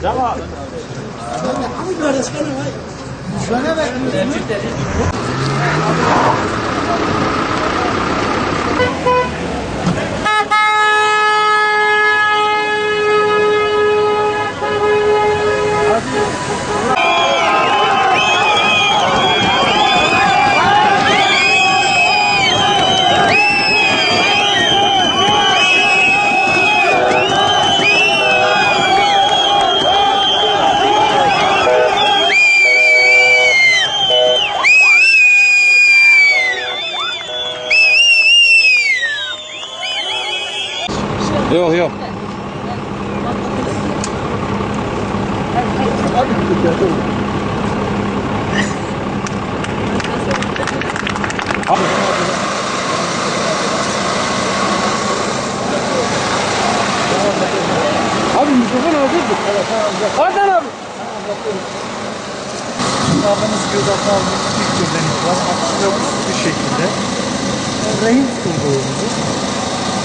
Tamam. Yok yok. Abi mikrofon hazırdır. Hakan abi. Aldığımız gözaltına aldığımız ilk düzenimiz var. Aksine bir şekilde rehin tutulduğumuzu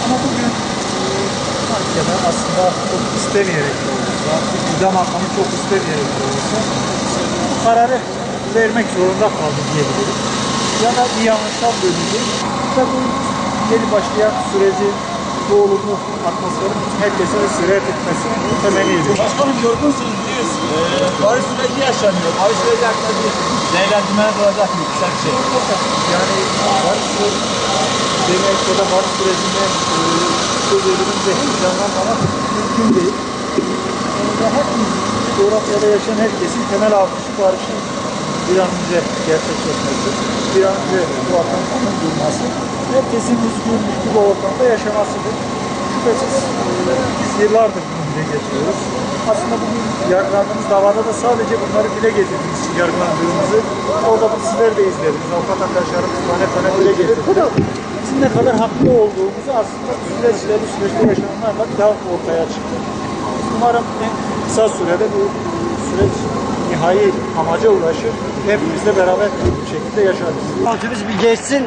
ama bugün mahkeme aslında çok istemeyerek de olsa, idam hakkını çok istemeyerek de olsa bu kararı vermek zorunda kaldı diyebilirim. Ya da bir yanlıştan dönüldü. Ve bu yeni başlayan süreci bu olumlu atmosferin herkese sirayet etmesini temenni ediyorum. Başkanım yorgunsunuz biliyoruz. Barış süreci yaşanıyor. Barış süreci hakkında bir değerlendirmeniz olacak mı? Kısa bir şey. Yani barış demek ya da barış sürecinde söz edilince heyecanlanmamak mümkün değil. Ve hepimiz coğrafyada yaşayan herkesin temel algısı barışın bir an önce gerçekleşmesi, bir an önce bu vatandaşın durması, herkesin özgür, mutlu bir ortamda yaşamasıdır. Şüphesiz biz yıllardır bunu dile getiriyoruz. Aslında bugün yargılandığımız davada da sadece bunları dile getirdiğimiz için yargılandığımızı orada da sizler de izlediniz. Avukat arkadaşlarımız tane tane dile getirdi. Bizim ne kadar haklı olduğumuzu aslında bu süreçte yaşananlarla bir daha ortaya çıktı. Umarım en kısa sürede bu süreç nihai amaca ulaşır. Hepimizle beraber bir şekilde yaşarız. Otobüs bir geçsin.